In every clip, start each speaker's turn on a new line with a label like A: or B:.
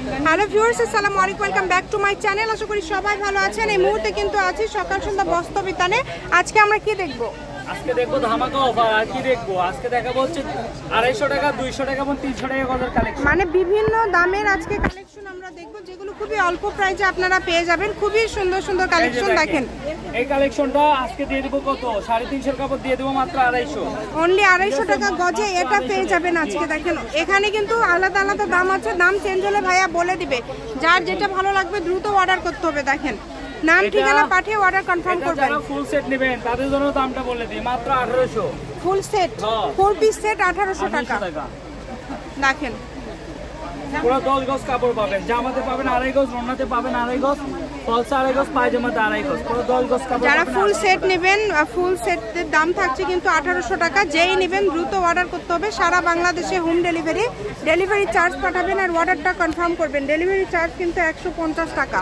A: Hello viewers, আসসালামু আলাইকুম, welcome back to my channel. আশা করি সবাই ভালো আছেন। এই মুহূর্তে কিন্তু আছি সকাল সন্ধ্যা বস্ত্র বিতানে। আজকে আমরা কি দেখবো?
B: আজকে দেখবো ধামাকা অফার। আর কি দেখবো আজকে? দেখাবো হচ্ছে 250 টাকা, 200 টাকা এবং 300 টাকা গজের কালেকশন।
A: মানে বিভিন্ন দামের আজকে কালেকশন আমরা দেখবো, যেগুলো খুবই অল্প প্রাইসে আপনারা পেয়ে যাবেন। খুবই সুন্দর সুন্দর কালেকশন। দেখেন
B: এই কালেকশনটা আজকে দিয়ে দেবো কত? 350 কাপড় দিয়ে দেবো মাত্র 250।
A: অনলি 250 টাকা গজে এটা পেয়ে যাবেন আজকে। দেখেন এখানে কিন্তু আলাদা আলাদা দাম আছে, দাম চেঞ্জ হলে ভাইয়া বলে দিবে। যার যেটা ভালো লাগবে দ্রুত অর্ডার করতে হবে। দেখেন নাম ঠিকানা পাঠিয়ে অর্ডার কনফার্ম করবেন।
B: যারা ফুল সেট নেবেন তাদের জন্য দামটা বলে দিই, মাত্র 1800।
A: ফুল সেট 4 পিস সেট 1800 টাকা। দেখেন
B: পুরো 10 গজ কাপড় পাবেন, জামাতে পাবেন 2.5 গজ, ওড়নাতে পাবেন 2.5 গজ, ফলসে 2.5 গজ, পায়জামাতে 2.5 গজ, পুরো 10 গজ কাপড়।
A: যারা ফুল সেট নেবেন, ফুল সেটের দাম থাকছে কিন্তু 1800 টাকা। যেই নেবেন দ্রুত অর্ডার করতে হবে। সারা বাংলাদেশে হোম ডেলিভারি, ডেলিভারি চার্জ পাঠাবেন আর অর্ডারটা কনফার্ম করবেন। ডেলিভারি চার্জ কিন্তু 150 টাকা।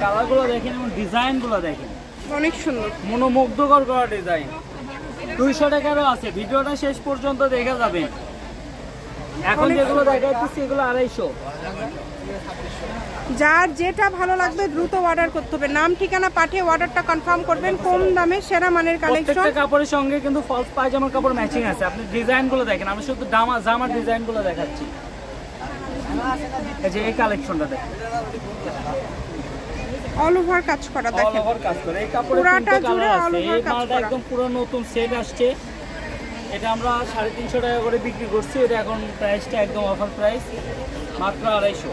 B: কালারগুলো দেখেন এবং ডিজাইনগুলো দেখেন,
A: অনেক সুন্দর,
B: মনোমুগ্ধকর করা ডিজাইন। 200 টাকারও আছে, ভিডিওটা শেষ পর্যন্ত দেখে যাবেন। এখন যেগুলো দেখাচ্ছি এগুলো 250।
A: যার যেটা ভালো লাগবে দ্রুত অর্ডার করতে হবে। নাম ঠিকানা পাঠিয়ে অর্ডারটা কনফার্ম করবেন। কম দামে সেরা মানের কালেকশন।
B: প্রত্যেকটা কাপড়ের সঙ্গে কিন্তু ফলস পায়জামার কাপড় ম্যাচিং আছে। আপনি ডিজাইনগুলো দেখেন, আমি শুধু জামার ডিজাইনগুলো দেখাচ্ছি। এই যে এই কালেকশনটা দেখেন,
A: অল ওভার কাজ করা। দেখেন
B: অল ওভার কাজ করে এই কাপড়ে
A: পুরাটা
B: তিনটা
A: জুড়ে
B: কালার
A: অল
B: আছে।
A: ওভার
B: এই
A: কাজ
B: মালটা
A: করা।
B: একদম পুরো নতুন সেট আসছে। এটা আমরা 350 টাকা করে বিক্রি করছি। এটা এখন প্রাইসটা একদম অফার প্রাইস, মাত্র 250।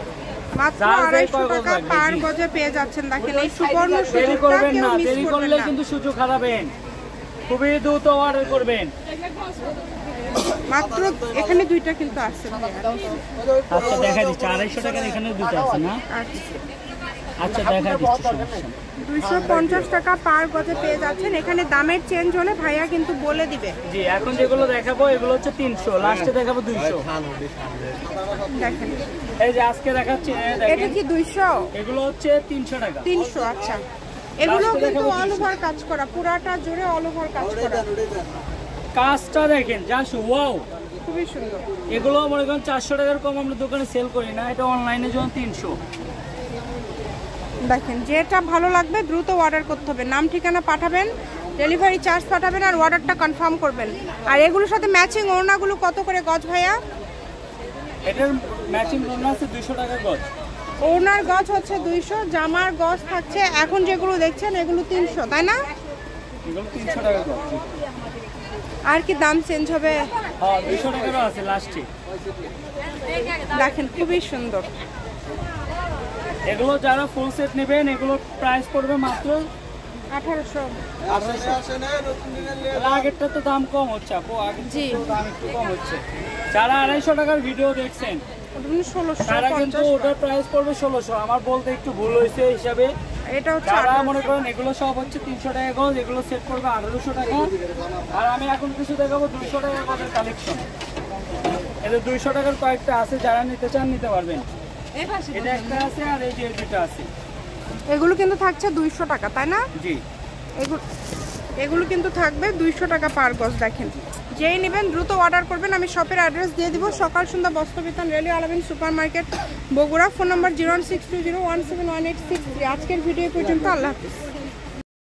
A: মাত্র 250 টাকা পার গজে পেয়ে যাচ্ছেন। দেখেন এই সুবর্ণ সুযোগটা কেউ মিস
B: দেরি করলে
A: করবেন না।
B: কিন্তু সুযোগ হারাবেন। খুবই দ্রুত অর্ডার করবেন।
A: মাত্র এখানে দুইটা কিন্তু আছে।
B: আচ্ছা দেখা দিচ্ছি, 250 টাকার এখানে দুটো আছে না? আচ্ছা দেখা দিচ্ছি।
A: 250 টাকা পার গজে পেয়ে যাচ্ছেন। এখানে দামের চেঞ্জ হলে ভাইয়া কিন্তু বলে দিবে।
B: জি, এখন যেগুলো দেখাবো এগুলো হচ্ছে 300, লাস্টে দেখাবো 200।
A: দেখেন
B: এই যে আজকে দেখাচ্ছি,
A: এটা কি 200?
B: এগুলো হচ্ছে 300 টাকা।
A: 300। আচ্ছা, এগুলো কিন্তু অল ওভার কাজ করা, পুরাটা জুড়ে অল ওভার কাজ করা।
B: কাজটা দেখেন, জাস্ট ওয়াও,
A: খুবই সুন্দর।
B: এগুলো মনে করেন 400 টাকার কম আমরা দোকানে সেল করি না। এটা অনলাইনে যখন 300।
A: দেখেন যেটা ভালো লাগবে দ্রুত অর্ডার করতে হবে। নাম ঠিকানা পাঠাবেন, ডেলিভারি চার্জ পাঠাবেন আর অর্ডারটা কনফার্ম করবেন। আর এগুলোর সাথে ম্যাচিং ওড়নাগুলো কত করে গজ ভাইয়া?
B: এটার ম্যাচিং ওড়না আছে 200 টাকা গজ।
A: ওড়নার গজ হচ্ছে 200, জামার গজ থাকছে এখন যেগুলো দেখছেন এগুলো 300, তাই না?
B: এগুলো 300 টাকা গজ।
A: আর কি দাম চেঞ্জ হবে?
B: হ্যাঁ 200 টাকারও আছে লাস্টে।
A: দেখেন খুবই সুন্দর।
B: এগুলো যারা ফুল সেট নেবেন এগুলো প্রাইস পড়বে মাত্র
A: 1800।
B: আগেরটা তো দাম কম হচ্ছে আপু, আগের
A: জি
B: দাম একটু কম হচ্ছে। যারা 250 টাকার ভিডিও দেখছেন
A: 1600,
B: তারা কিন্তু ওটার প্রাইস পড়বে 1600। আমার বলতে একটু ভুল হয়েছে হিসাবে।
A: এটা হচ্ছে
B: যারা মনে করেন এগুলো সব হচ্ছে 300 টাকা গজ, এগুলো সেট করবে 1800 টাকা। আর আমি এখন কিছু দেখাবো 200 টাকা গজের কালেকশন। এদের 200 টাকার কয়েকটা আছে, যারা নিতে চান নিতে পারবেন। এটা একটা আছে আর এই যে দুটো আছে।
A: এগুলো কিন্তু থাকছে 200 টাকা, তাই না?
B: জি,
A: এগুলো কিন্তু থাকবে 200 টাকা পার গজ। দেখেন যেই নেবেন দ্রুত অর্ডার করবেন। আমি শপের অ্যাড্রেস দিয়ে দিব, সকাল সন্ধ্যা বস্ত্র বিতান, রেলওয়ে আলামিন super market, Bogura. Phone number 01620171863। আজকের ভিডিও পর্যন্ত, আল্লাহ হাফিজ।